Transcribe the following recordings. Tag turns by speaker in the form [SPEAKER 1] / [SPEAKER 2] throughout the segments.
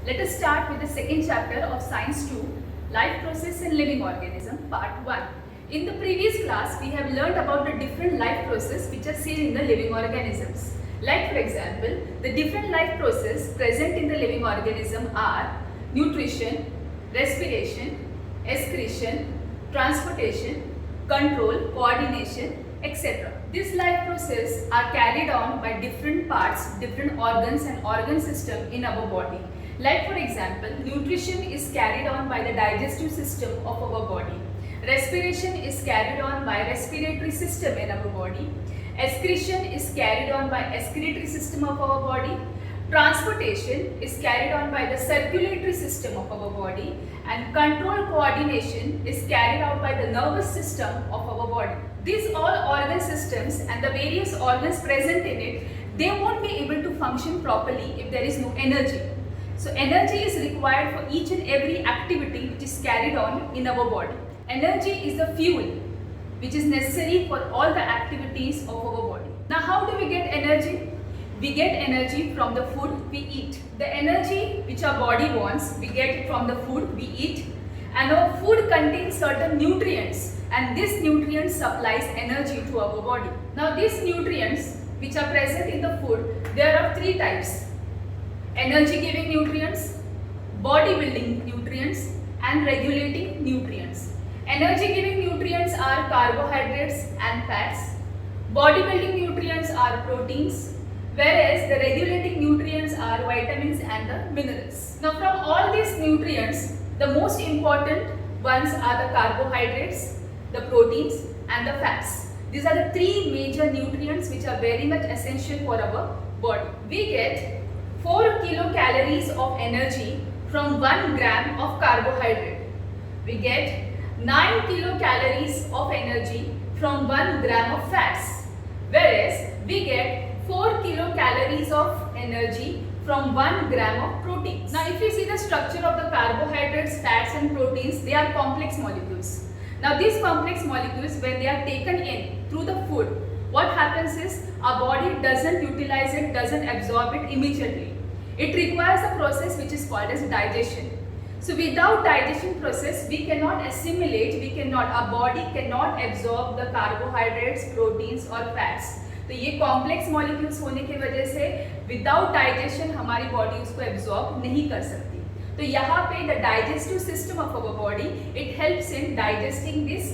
[SPEAKER 1] Let us start with the second chapter of Science 2, Life Process in Living Organism, Part 1. In the previous class, we have learned about the different life processes which are seen in the living organisms. Like for example, the different life processes present in the living organism are nutrition, respiration, excretion, transportation, control, coordination, etc. These life processes are carried on by different parts, different organs and organ system in our body. Like for example, nutrition is carried on by the digestive system of our body. Respiration is carried on by respiratory system in our body. Excretion is carried on by excretory system of our body. Transportation is carried on by the circulatory system of our body, and control coordination is carried out by the nervous system of our body. These all organ systems and the various organs present in it, they won't be able to function properly if there is no energy. So energy is required for each and every activity which is carried on in our body. Energy is the fuel which is necessary for all the activities of our body. Now how do we get energy? We get energy from the food we eat. The energy which our body wants, we get it from the food we eat. And our food contains certain nutrients, and this nutrient supplies energy to our body. Now these nutrients which are present in the food, there are three types. Energy giving nutrients, body building nutrients, and regulating nutrients. Energy giving nutrients are carbohydrates and fats. Body building nutrients are proteins, whereas the regulating nutrients are vitamins and the minerals. Now from all these nutrients, the most important ones are the carbohydrates, the proteins and the fats. These are the three major nutrients which are very much essential for our body. We get 4 kilocalories of energy from 1 gram of carbohydrate. We get 9 kilocalories of energy from 1 gram of fats, whereas we get 4 kilocalories of energy from 1 gram of proteins. Now if you see the structure of the carbohydrates, fats and proteins, they are complex molecules. Now these complex molecules, when they are taken in through the food, what happens is our body doesn't utilize it, doesn't absorb it immediately. It requires a process which is called as digestion. So without digestion process, we cannot assimilate, our body cannot absorb the carbohydrates, proteins or fats. तो ये complex molecules होने की वजह से without digestion हमारी body उसको absorb नहीं कर सकती. तो यहाँ पे the digestive system of our body, it helps in digesting this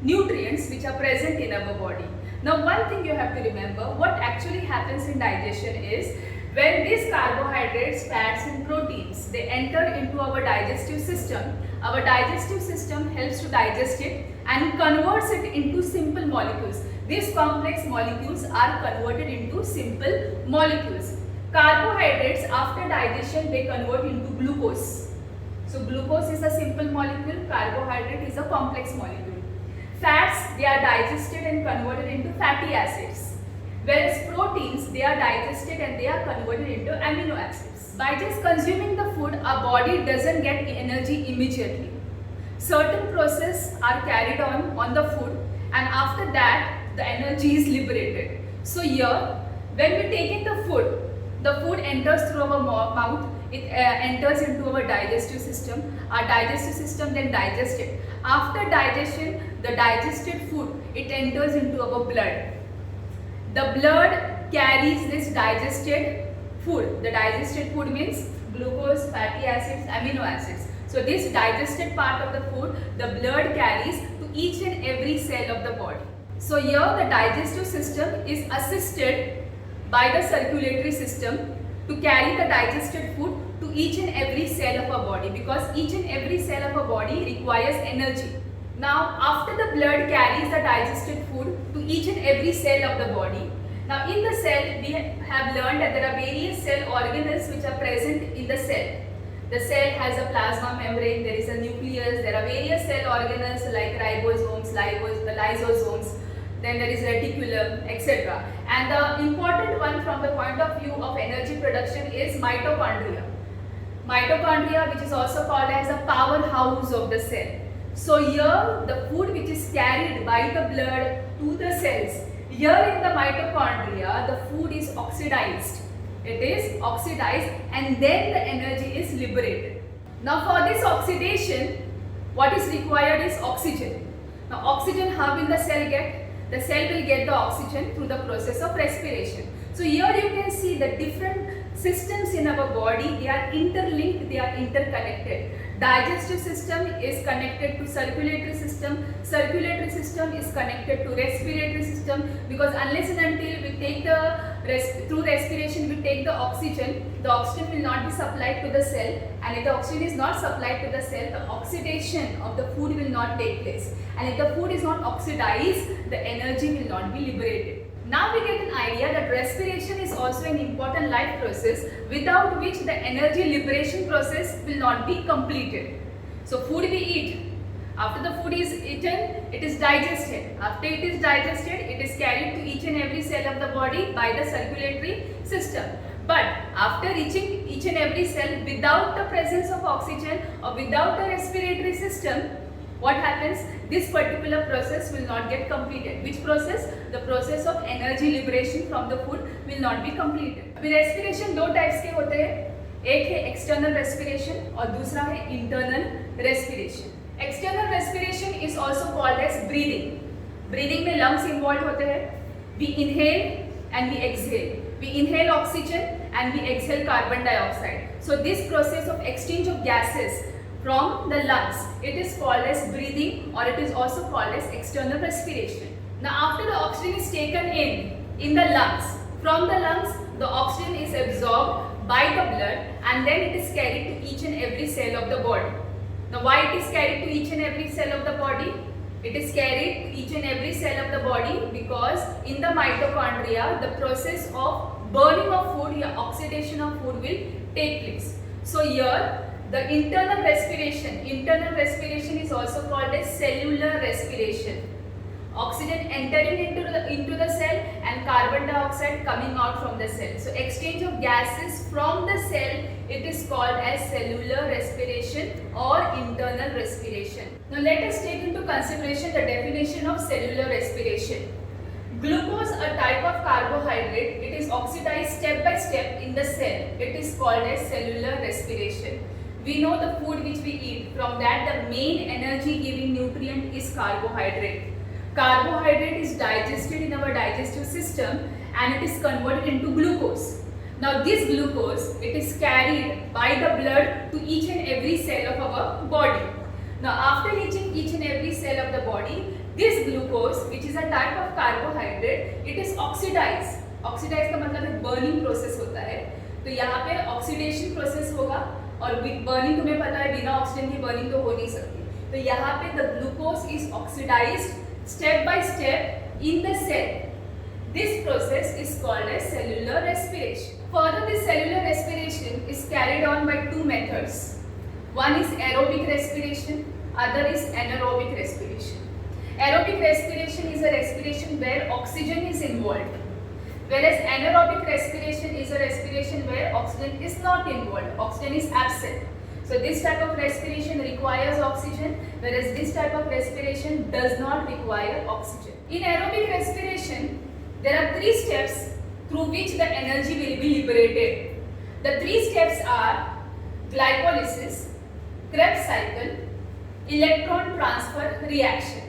[SPEAKER 1] nutrients which are present in our body. Now one thing you have to remember, what actually happens in digestion is, when these carbohydrates, fats and proteins, they enter into our digestive system helps to digest it and converts it into simple molecules. These complex molecules are converted into simple molecules. Carbohydrates, after digestion, they convert into glucose. So glucose is a simple molecule, carbohydrate is a complex molecule. Fats, they are digested and converted into fatty acids, whereas proteins, they are digested and they are converted into amino acids. By just consuming the food, our body doesn't get energy immediately. Certain processes are carried on the food, and after that the energy is liberated. So here, when we take in the food enters through our mouth, it enters into our digestive system. Our digestive system then digests it. After digestion, the digested food, it enters into our blood. The blood carries this digested food. The digested food means glucose, fatty acids, amino acids. So this digested part of the food, the blood carries to each and every cell of the body. So here the digestive system is assisted by the circulatory system to carry the digested food to each and every cell of our body, because each and every cell of our body requires energy. Now after the blood carries the digested food to each and every cell of the body, now in the cell we have learned that there are various cell organelles which are present in the cell. The cell has a plasma membrane, there is a nucleus, there are various cell organelles like ribosomes, lysosomes, then there is reticulum, etc. And the important one from the point of view of energy production is mitochondria. Mitochondria, which is also called as a powerhouse of the cell. So here the food which is carried by the blood to the cells, here in the mitochondria the food is oxidized. It is oxidized and then the energy is liberated. Now for this oxidation, what is required is oxygen. Now oxygen, how will the cell get? The cell will get the oxygen through the process of respiration. So here you can see the different systems in our body, they are interlinked, they are interconnected. Digestive system is connected to circulatory system is connected to respiratory system, because unless and until we take through respiration we take the oxygen will not be supplied to the cell, and if the oxygen is not supplied to the cell, the oxidation of the food will not take place, and if the food is not oxidized, the energy will not be liberated. Now we get an idea that respiration is also an important life process without which the energy liberation process will not be completed. So food we eat. After the food is eaten, it is digested. After it is digested, it is carried to each and every cell of the body by the circulatory system. But after reaching each and every cell without the presence of oxygen or without the respiratory system, what happens? This particular process will not get completed. Which process? The process of energy liberation from the food will not be completed. अभी respiration दो types के होते हैं, एक है external respiration और दूसरा है internal respiration. External respiration is also called as breathing. Breathing में lungs involved होते हैं. We inhale and we exhale. We inhale oxygen and we exhale carbon dioxide. So this process of exchange of gases from the lungs, it is called as breathing, or it is also called as external respiration. Now after the oxygen is taken in the lungs, from the lungs the oxygen is absorbed by the blood and then it is carried to each and every cell of the body. Now why it is carried to each and every cell of the body? It is carried to each and every cell of the body because in the mitochondria the process of burning of food, or oxidation of food will take place. So here the internal respiration is also called as cellular respiration. Oxygen entering into the cell and carbon dioxide coming out from the cell. So exchange of gases from the cell, it is called as cellular respiration or internal respiration. Now let us take into consideration the definition of cellular respiration. Glucose, a type of carbohydrate, it is oxidized step by step in the cell. It is called as cellular respiration. We know the food which we eat, from that the main energy giving nutrient is carbohydrate. Carbohydrate is digested in our digestive system and it is converted into glucose. Now this glucose, it is carried by the blood to each and every cell of our body. Now after reaching each and every cell of the body, this glucose, which is a type of carbohydrate, it is oxidized. Oxidized का मतलब एक burning process होता है. तो यहाँ पे oxidation process होगा और burning तुम्हें पता है बिना ऑक्सीजन की burning तो हो नहीं सकती. तो यहाँ पे the glucose is oxidized step by step in the cell. This process is called as cellular respiration. Further, this cellular respiration is carried on by two methods. One is aerobic respiration, other is anaerobic respiration. Aerobic respiration is a respiration where oxygen is involved, whereas anaerobic respiration is a respiration where oxygen is not involved, oxygen is absent. So this type of respiration requires oxygen, whereas this type of respiration does not require oxygen. In aerobic respiration, there are three steps through which the energy will be liberated. The three steps are glycolysis, Krebs cycle, electron transfer reaction.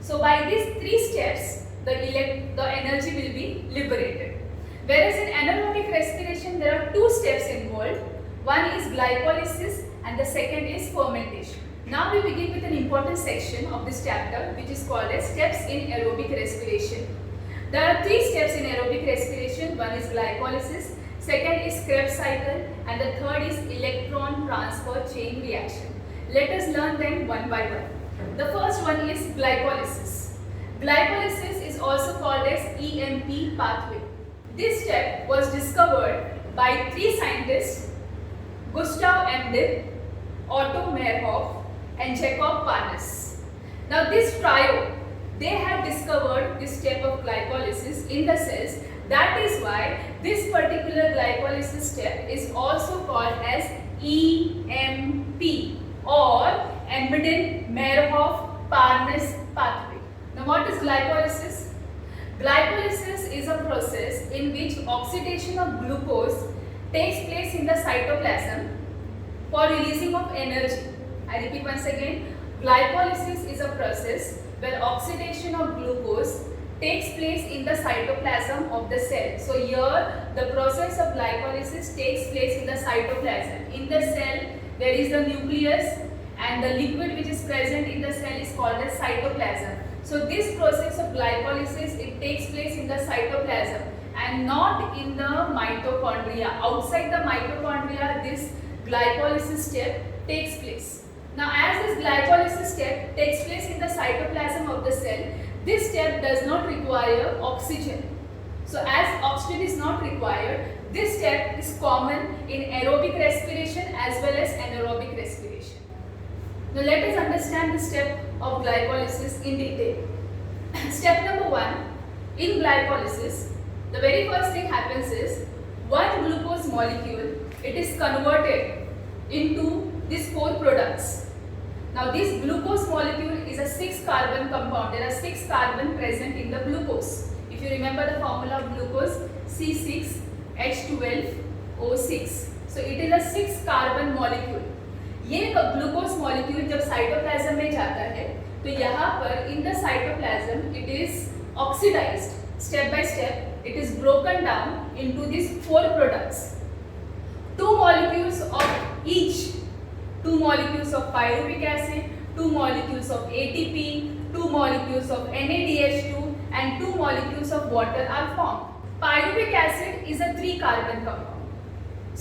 [SPEAKER 1] So by these three steps, the energy will be liberated. Whereas in anaerobic respiration, there are two steps involved. One is glycolysis and the second is fermentation. Now we begin with an important section of this chapter, which is called as steps in aerobic respiration. There are three steps in aerobic respiration. One is glycolysis, second is Krebs cycle, and the third is electron transfer chain reaction. Let us learn them one by one. The first one is glycolysis. Glycolysis is also called as EMP pathway. This step was discovered by three scientists, Gustav Mendel, Otto Meyerhof, and Jacob Parnas. Now this trio, they had discovered this step of glycolysis in the cells. That is why this particular glycolysis step is also called as EMP or Mendel-Meyerhof-Parnas pathway. Now what is glycolysis? Glycolysis is a process in which oxidation of glucose takes place in the cytoplasm for releasing of energy. I repeat once again, glycolysis is a process where oxidation of glucose takes place in the cytoplasm of the cell. So here the process of glycolysis takes place in the cytoplasm. In the cell there is the nucleus and the liquid which is present in the cell is called as cytoplasm. So this process of glycolysis, it takes place in the cytoplasm and not in the mitochondria. Outside the mitochondria, this glycolysis step takes place. Now as this glycolysis step takes place in the cytoplasm of the cell, this step does not require oxygen. So as oxygen is not required, this step is common in aerobic respiration as well as anaerobic respiration. Now let us understand the step of glycolysis in detail. Step number 1, in glycolysis, the very first thing happens is one glucose molecule, it is converted into these 4 products. Now this glucose molecule is a 6 carbon compound. There are 6 carbon present in the glucose. If you remember the formula of glucose, C6H12O6. So it is a 6 carbon molecule. ये glucose molecule जब cytoplasm में जाता है तो यहाँ पर in the cytoplasm it is oxidised step by step. It is broken down into this 4 products. 2 molecules of each, 2 molecules of pyruvic acid, 2 molecules of ATP, 2 molecules of NADH2 and 2 molecules of water are formed. Pyruvic acid is a 3 carbon compound.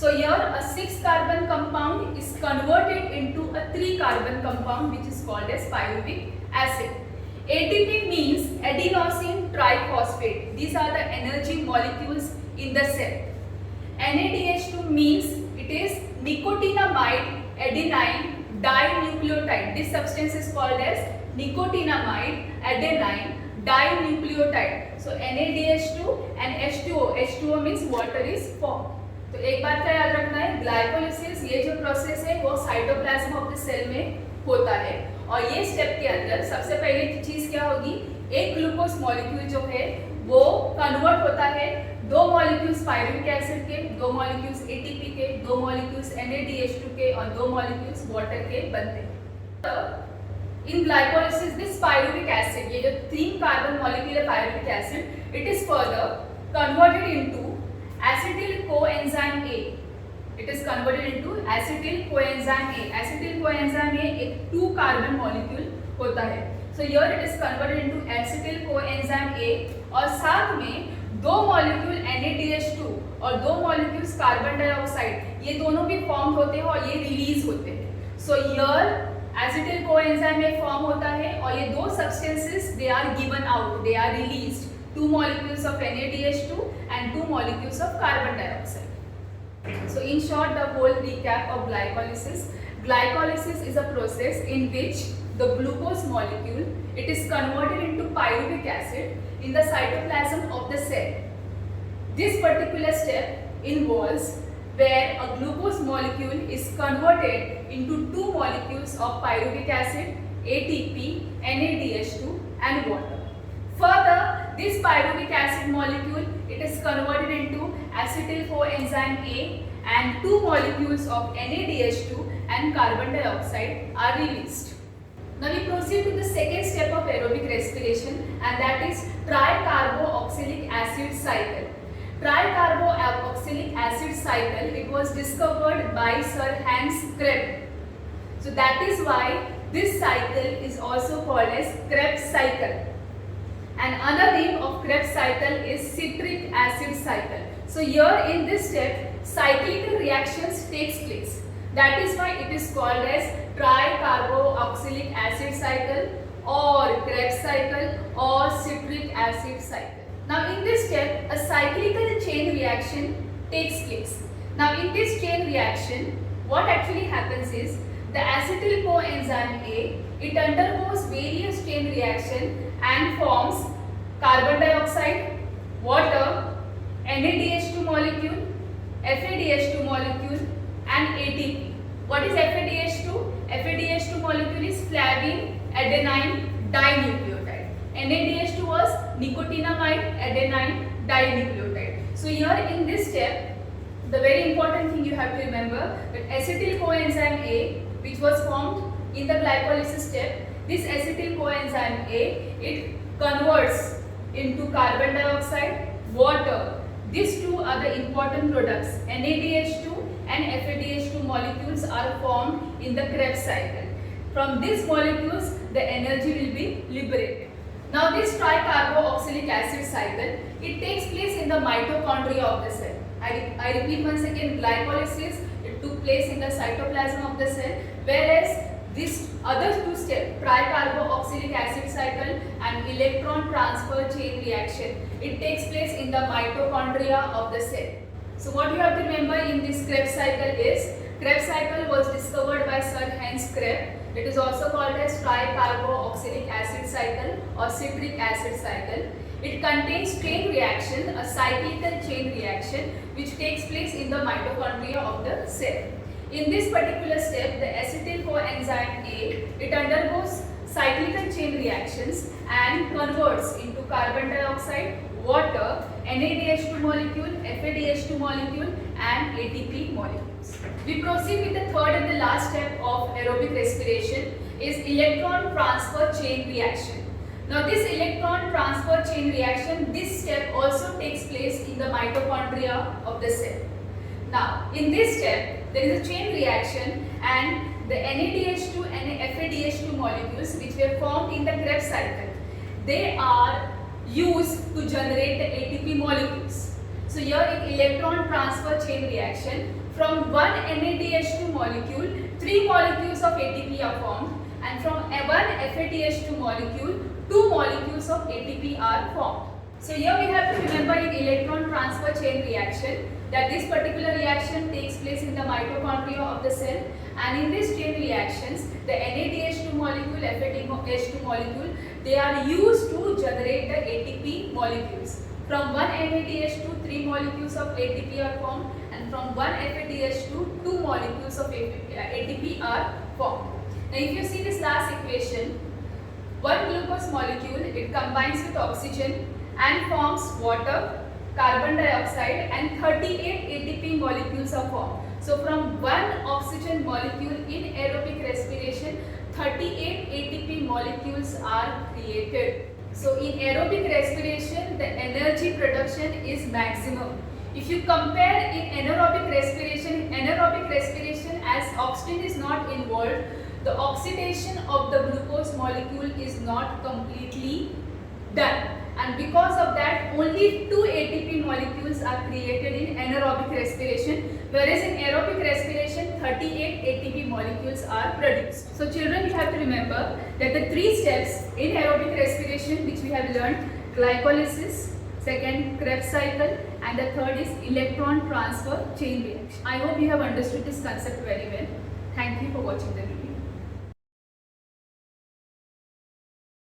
[SPEAKER 1] So here a 6 carbon compound is converted into a 3 carbon compound which is called as pyruvic acid. ATP means adenosine triphosphate. These are the energy molecules in the cell. NADH2 means it is nicotinamide adenine dinucleotide. This substance is called as nicotinamide adenine dinucleotide. So NADH2 and H2O. H2O means water is formed. तो एक बात का याद रखना है, glycolysis ये जो process है वो साइटोप्लाज्म ऑफ द सेल में होता है और ये स्टेप के अंदर सबसे पहले चीज क्या होगी, एक ग्लूकोज मॉलिक्यूल जो है वो कन्वर्ट होता है 2 मॉलिक्यूल्स पायरुविक एसिड के, 2 मॉलिक्यूल्स एटीपी के, 2 मॉलिक्यूल्स NADH2 के और 2 मॉलिक्यूल्स वाटर के बनते हैं. In glycolysis this pyruvic acid, ये जो 3 कार्बन मॉलिक्यूल है pyruvic acid, it is further converted into acetyl coenzyme A. It is converted into acetyl coenzyme A. Acetyl coenzyme A एक 2 carbon molecule होता है. So here it is converted into acetyl coenzyme A और साथ में 2 molecule NADH2 और 2 molecules carbon dioxide ये दोनों भी formed होते हैं और ये release होते हैं. So here acetyl coenzyme A form होता है और ये 2 substances they are given out, they are released. 2 molecules of NADH2 and 2 molecules of carbon dioxide. So in short, the whole recap of glycolysis. Glycolysis is a process in which the glucose molecule, it is converted into pyruvic acid in the cytoplasm of the cell. This particular step involves where a glucose molecule is converted into 2 molecules of pyruvic acid, ATP, NADH2 and water. Further, this pyruvic acid molecule, it is converted into acetyl coenzyme A and 2 molecules of NADH2 and carbon dioxide are released. Now we proceed to the second step of aerobic respiration and that is tricarboxylic acid cycle. Tricarboxylic acid cycle, it was discovered by Sir Hans Krebs. So that is why this cycle is also called as Krebs cycle. And another name of Krebs cycle is citric acid cycle. So here in this step, cyclical reactions takes place. That is why it is called as tricarboxylic acid cycle or Krebs cycle or citric acid cycle. Now in this step, a cyclical chain reaction takes place. Now in this chain reaction, what actually happens is the acetyl coenzyme A, it undergoes various chain reaction and forms carbon dioxide, water, NADH2 molecule, FADH2 molecule and ATP. What is FADH2? FADH2 molecule is flavine adenine dinucleotide. NADH2 was nicotinamide adenine dinucleotide. So here in this step, The very important thing you have to remember that acetyl coenzyme A, which was formed in the glycolysis step, this acetyl coenzyme A, it converts into carbon dioxide, water. These two are the important products. NADH2 and FADH2 molecules are formed in the Krebs cycle. From these molecules, the energy will be liberated. Now this tricarboxylic acid cycle, it takes place in the mitochondria of the cell. I repeat once again, glycolysis, it took place in the cytoplasm of the cell, whereas this other two steps, tricarboxylic acid cycle and electron transfer chain reaction, it takes place in the mitochondria of the cell. So what you have to remember in this Krebs cycle is, Krebs cycle was discovered by Sir Hans Krebs. It is also called as tricarboxylic acid cycle or citric acid cycle. It contains chain reaction, a cyclical chain reaction which takes place in the mitochondria of the cell. In this particular step, the acetyl coenzyme A, it undergoes cyclical chain reactions and converts into carbon dioxide, water, NADH2 molecule, FADH2 molecule and ATP molecules. We proceed with the third and the last step of aerobic respiration is electron transfer chain reaction. Now this electron transfer chain reaction, this step also takes place in the mitochondria of the cell. Now in this step, there is a chain reaction and the NADH2 and FADH2 molecules which were formed in the Krebs cycle, they are used to generate the ATP molecules. So here in electron transfer chain reaction, from one NADH2 molecule, 3 molecules of ATP are formed, and from one FADH2 molecule, 2 molecules of ATP are formed. So here we have to remember in electron transfer chain reaction that this particular reaction takes place in the mitochondria of the cell, and in these chain reactions, the NADH2 molecule, FADH2 molecule, they are used to generate the ATP molecules. From one NADH2, 3 molecules of ATP are formed, and from one FADH2, 2 molecules of ATP are formed. Now if you see this last equation, one glucose molecule, it combines with oxygen and forms water, carbon dioxide and 38 ATP molecules are formed. So from one oxygen molecule in aerobic respiration, 38 ATP molecules are created. So in aerobic respiration, the energy production is maximum. If you compare in anaerobic respiration as oxygen is not involved, the oxidation of the glucose molecule is not completely done. And because of that, only 2 ATP molecules are created in anaerobic respiration, whereas in aerobic respiration, 38 ATP molecules are produced. So children, you have to remember that the 3 steps in aerobic respiration which we have learned, glycolysis, second Krebs cycle, and the third is electron transfer chain reaction. I hope you have understood this concept very well. Thank you for watching the video.